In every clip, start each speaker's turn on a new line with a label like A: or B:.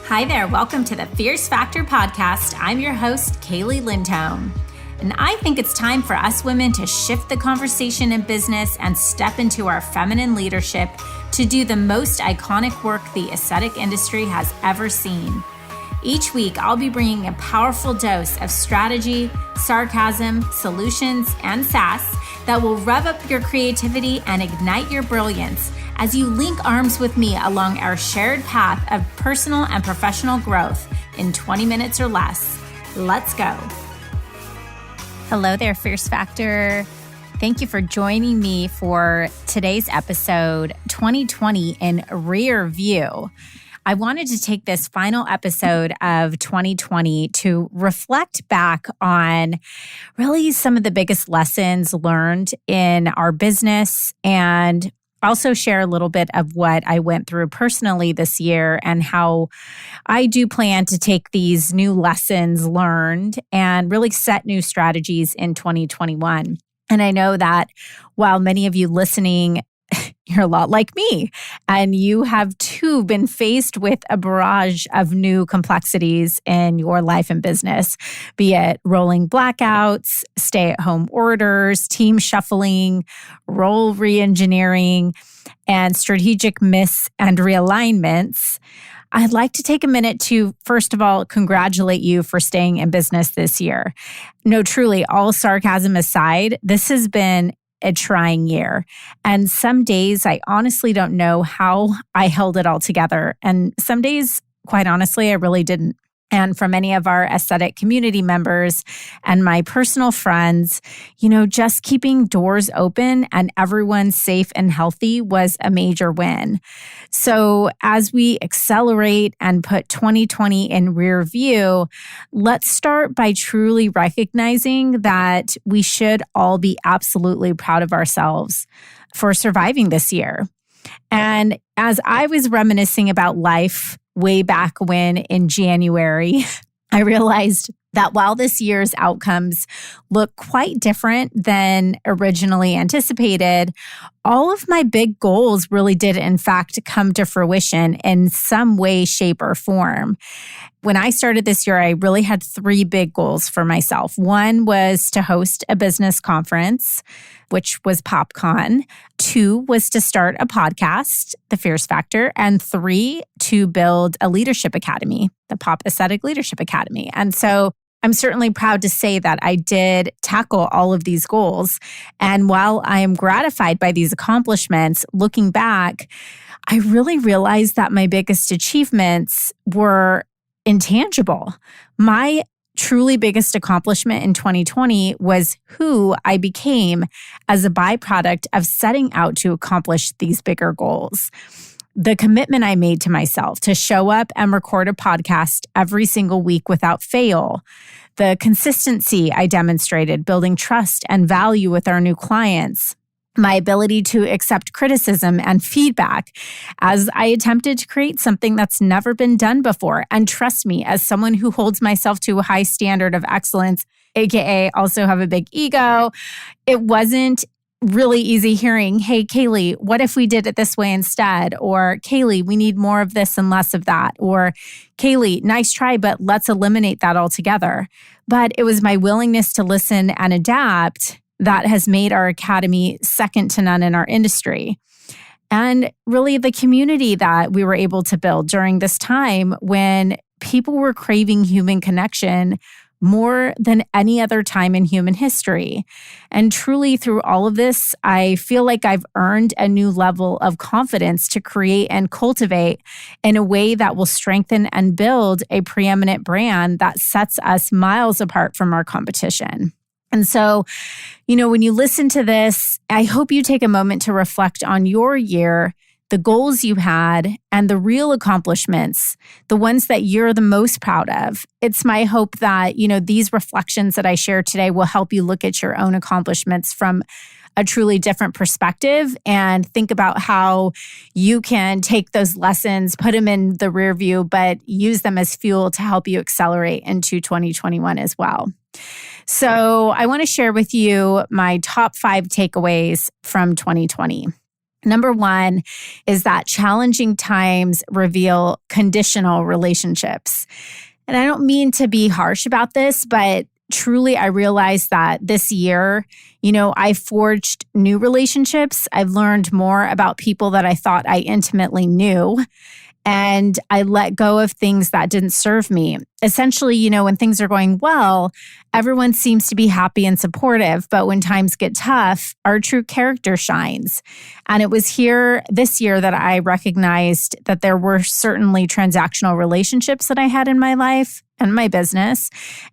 A: Hi there, welcome to the Fierce Factor podcast. I'm your host, Kaeli Lindholm. And I think it's time for us women to shift the conversation in business and step into our feminine leadership to do the most iconic work the aesthetic industry has ever seen. Each week, I'll be bringing a powerful dose of strategy, sarcasm, solutions, and sass that will rev up your creativity and ignite your brilliance as you link arms with me along our shared path of personal and professional growth in 20 minutes or less. Let's go. Hello there, Fierce Factor. Thank you for joining me for today's episode, 2020 in Rearview. I wanted to take this final episode of 2020 to reflect back on really some of the biggest lessons learned in our business and also share a little bit of what I went through personally this year and how I do plan to take these new lessons learned and really set new strategies in 2021. And I know that while many of you listening, you're a lot like me, and you have too been faced with a barrage of new complexities in your life and business, be it rolling blackouts, stay-at-home orders, team shuffling, role re-engineering, and strategic miss and realignments. I'd like to take a minute to, first of all, congratulate you for staying in business this year. No, truly, all sarcasm aside, this has been a trying year. And some days I honestly don't know how I held it all together. And some days, quite honestly, I really didn't. And for many of our aesthetic community members and my personal friends, just keeping doors open and everyone safe and healthy was a major win. So as we accelerate and put 2020 in rear view, let's start by truly recognizing that we should all be absolutely proud of ourselves for surviving this year. And as I was reminiscing about life way back when in January, I realized that while this year's outcomes look quite different than originally anticipated, all of my big goals really did, in fact, come to fruition in some way, shape, or form. When I started this year, I really had three big goals for myself. One was to host a business conference, which was PopCon. 2 was to start a podcast, The Fierce Factor. And 3, to build a leadership academy, the Pop Aesthetic Leadership Academy. And so I'm certainly proud to say that I did tackle all of these goals. And while I am gratified by these accomplishments, looking back, I really realized that my biggest achievements were intangible. My truly biggest accomplishment in 2020 was who I became as a byproduct of setting out to accomplish these bigger goals. The commitment I made to myself to show up and record a podcast every single week without fail. The consistency I demonstrated building trust and value with our new clients. My ability to accept criticism and feedback as I attempted to create something that's never been done before. And trust me, as someone who holds myself to a high standard of excellence, aka also have a big ego, it wasn't really easy hearing, hey, Kaeli, what if we did it this way instead? Or Kaeli, we need more of this and less of that. Or Kaeli, nice try, but let's eliminate that altogether. But it was my willingness to listen and adapt that has made our academy second to none in our industry. And really the community that we were able to build during this time when people were craving human connection more than any other time in human history. And truly through all of this, I feel like I've earned a new level of confidence to create and cultivate in a way that will strengthen and build a preeminent brand that sets us miles apart from our competition. And so, when you listen to this, I hope you take a moment to reflect on your year, the goals you had, and the real accomplishments, the ones that you're the most proud of. It's my hope that, these reflections that I share today will help you look at your own accomplishments from a truly different perspective and think about how you can take those lessons, put them in the rear view, but use them as fuel to help you accelerate into 2021 as well. So I want to share with you my top 5 takeaways from 2020. Number one is that challenging times reveal conditional relationships. And I don't mean to be harsh about this, but truly I realized that this year, I forged new relationships. I've learned more about people that I thought I intimately knew. And I let go of things that didn't serve me. Essentially, when things are going well, everyone seems to be happy and supportive. But when times get tough, our true character shines. And it was here this year that I recognized that there were certainly transactional relationships that I had in my life and my business.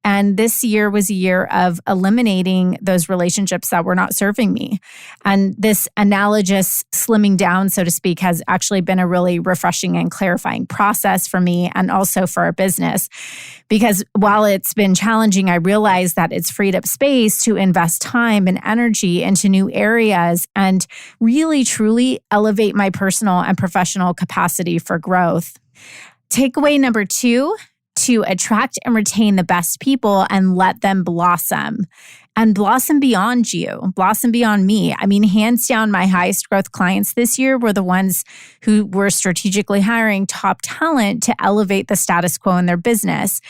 A: And this year was a year of eliminating those relationships that were not serving me. And this analogous slimming down, so to speak, has actually been a really refreshing and clarifying process for me and also for our business. Because while it's been challenging, I realized that it's freed up space to invest time and energy into new areas and really, truly elevate my personal and professional capacity for growth. Takeaway number 2, to attract and retain the best people and let them blossom. And blossom beyond you, blossom beyond me. I mean, hands down, my highest growth clients this year were the ones who were strategically hiring top talent to elevate the status quo in their business,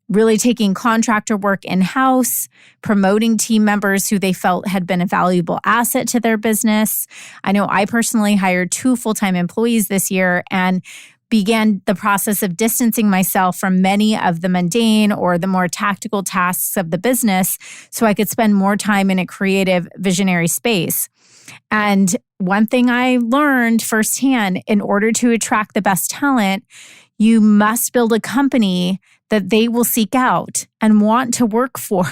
A: really taking contractor work in-house, promoting team members who they felt had been a valuable asset to their business. I know I personally hired 2 full-time employees this year and began the process of distancing myself from many of the mundane or the more tactical tasks of the business so I could spend more time in a creative, visionary space. And one thing I learned firsthand, in order to attract the best talent, you must build a company that they will seek out and want to work for.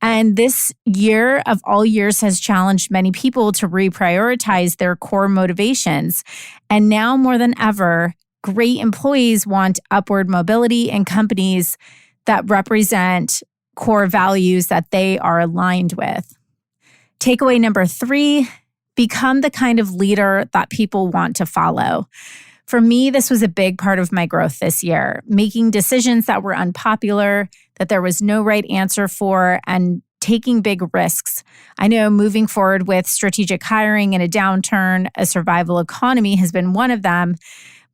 A: And this year of all years has challenged many people to reprioritize their core motivations. And now more than ever, great employees want upward mobility in companies that represent core values that they are aligned with. Takeaway number 3, become the kind of leader that people want to follow. For me, this was a big part of my growth this year, making decisions that were unpopular, that there was no right answer for, and taking big risks. I know moving forward with strategic hiring in a downturn, a survival economy has been one of them.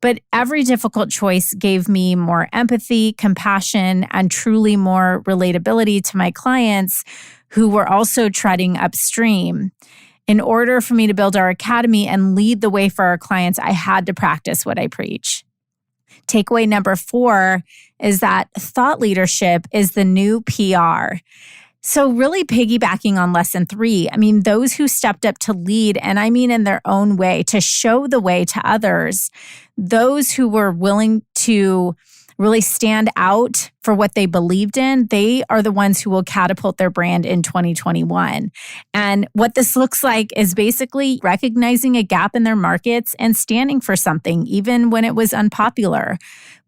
A: But every difficult choice gave me more empathy, compassion, and truly more relatability to my clients who were also treading upstream. In order for me to build our academy and lead the way for our clients, I had to practice what I preach. Takeaway number 4 is that thought leadership is the new PR. So really piggybacking on lesson 3, I mean, those who stepped up to lead, and I mean in their own way, to show the way to others, those who were willing to really stand out for what they believed in, they are the ones who will catapult their brand in 2021. And what this looks like is basically recognizing a gap in their markets and standing for something, even when it was unpopular,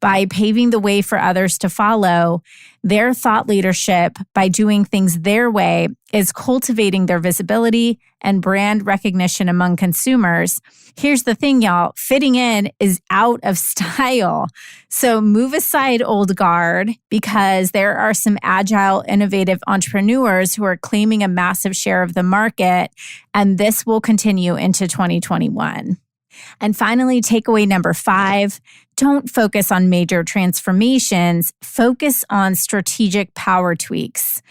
A: by paving the way for others to follow. Their thought leadership, by doing things their way, is cultivating their visibility and brand recognition among consumers. Here's the thing, y'all. Fitting in is out of style. So move aside, old guard, because there are some agile, innovative entrepreneurs who are claiming a massive share of the market, and this will continue into 2021. And finally, takeaway number 5, don't focus on major transformations, focus on strategic power tweaks.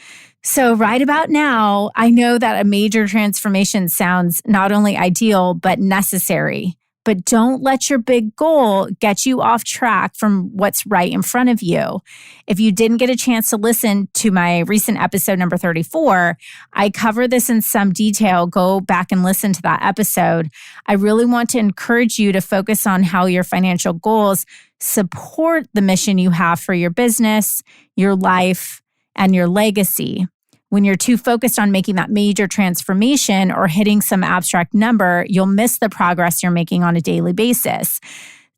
A: So right about now, I know that a major transformation sounds not only ideal, but necessary. But don't let your big goal get you off track from what's right in front of you. If you didn't get a chance to listen to my recent episode number 34, I cover this in some detail. Go back and listen to that episode. I really want to encourage you to focus on how your financial goals support the mission you have for your business, your life, and your legacy. When you're too focused on making that major transformation or hitting some abstract number, you'll miss the progress you're making on a daily basis.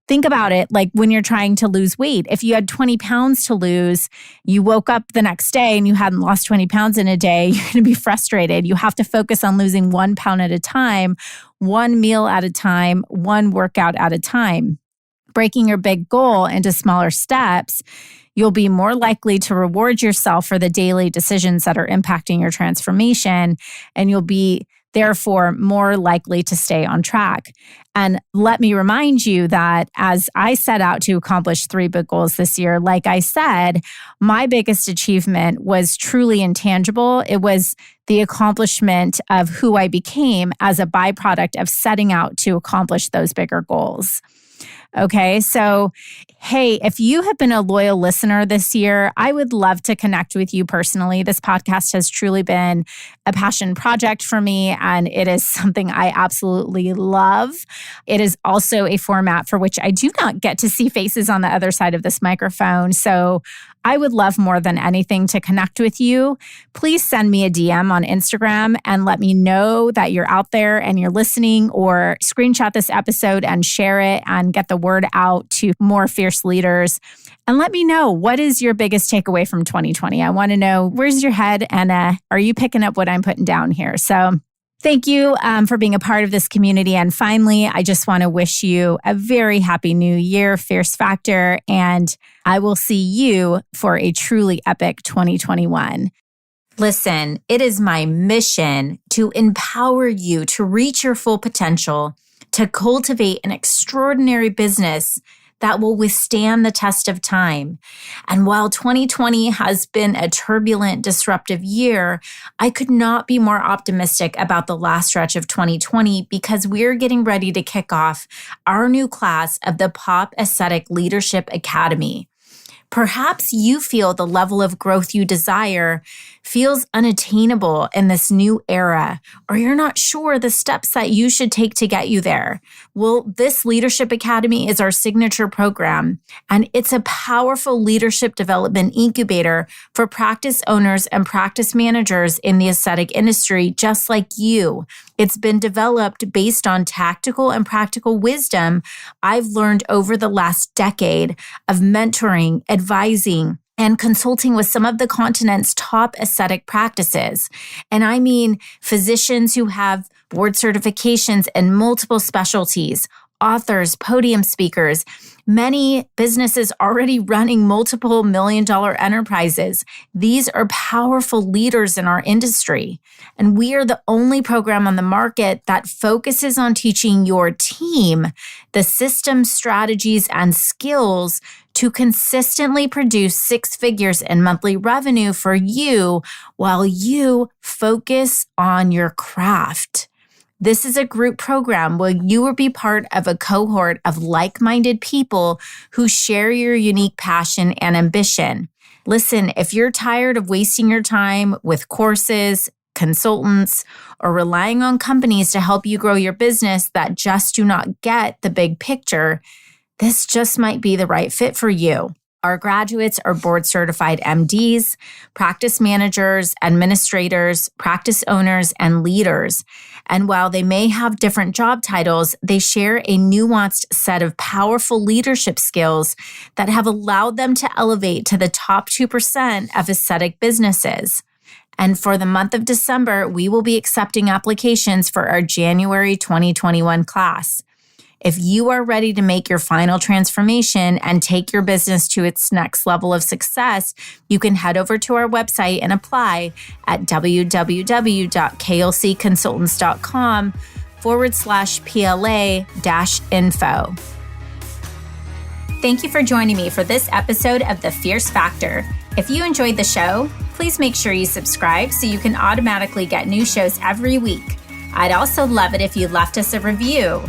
A: Think about it like when you're trying to lose weight. If you had 20 pounds to lose, you woke up the next day and you hadn't lost 20 pounds in a day, you're going to be frustrated. You have to focus on losing 1 pound at a time, one meal at a time, one workout at a time. Breaking your big goal into smaller steps, you'll be more likely to reward yourself for the daily decisions that are impacting your transformation, and you'll be therefore more likely to stay on track. And let me remind you that as I set out to accomplish 3 big goals this year, like I said, my biggest achievement was truly intangible. It was the accomplishment of who I became as a byproduct of setting out to accomplish those bigger goals. Okay, so hey, if you have been a loyal listener this year, I would love to connect with you personally. This podcast has truly been a passion project for me, and it is something I absolutely love. It is also a format for which I do not get to see faces on the other side of this microphone. So I would love more than anything to connect with you. Please send me a DM on Instagram and let me know that you're out there and you're listening, or screenshot this episode and share it and get the word out to more fierce leaders. And let me know, what is your biggest takeaway from 2020? I want to know, where's your head, and are you picking up what I'm putting down here? So thank you for being a part of this community. And finally, I just want to wish you a very happy new year, Fierce Factor, and I will see you for a truly epic 2021. Listen, it is my mission to empower you to reach your full potential, to cultivate an extraordinary business that will withstand the test of time. And while 2020 has been a turbulent, disruptive year, I could not be more optimistic about the last stretch of 2020 because we're getting ready to kick off our new class of the Pop Aesthetic Leadership Academy. Perhaps you feel the level of growth you desire feels unattainable in this new era, or you're not sure the steps that you should take to get you there. Well, this Leadership Academy is our signature program, and it's a powerful leadership development incubator for practice owners and practice managers in the aesthetic industry, just like you. It's been developed based on tactical and practical wisdom I've learned over the last decade of mentoring, advising, and consulting with some of the continent's top aesthetic practices. And I mean physicians who have board certifications in multiple specialties, authors, podium speakers, many businesses already running multiple million-dollar enterprises. These are powerful leaders in our industry. And we are the only program on the market that focuses on teaching your team the systems, strategies, and skills to consistently produce 6 figures in monthly revenue for you while you focus on your craft. This is a group program where you will be part of a cohort of like-minded people who share your unique passion and ambition. Listen, if you're tired of wasting your time with courses, consultants, or relying on companies to help you grow your business that just do not get the big picture, this just might be the right fit for you. Our graduates are board certified MDs, practice managers, administrators, practice owners, and leaders. And while they may have different job titles, they share a nuanced set of powerful leadership skills that have allowed them to elevate to the top 2% of aesthetic businesses. And for the month of December, we will be accepting applications for our January 2021 class. If you are ready to make your final transformation and take your business to its next level of success, you can head over to our website and apply at www.klcconsultants.com/PLA-info. Thank you for joining me for this episode of The Fierce Factor. If you enjoyed the show, please make sure you subscribe so you can automatically get new shows every week. I'd also love it if you left us a review.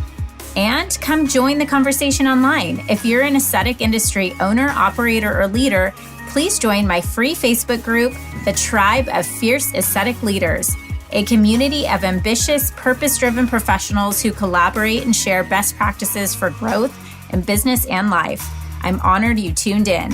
A: And come join the conversation online. If you're an aesthetic industry owner, operator, or leader, please join my free Facebook group, The Tribe of Fierce Aesthetic Leaders, a community of ambitious, purpose-driven professionals who collaborate and share best practices for growth in business and life. I'm honored you tuned in.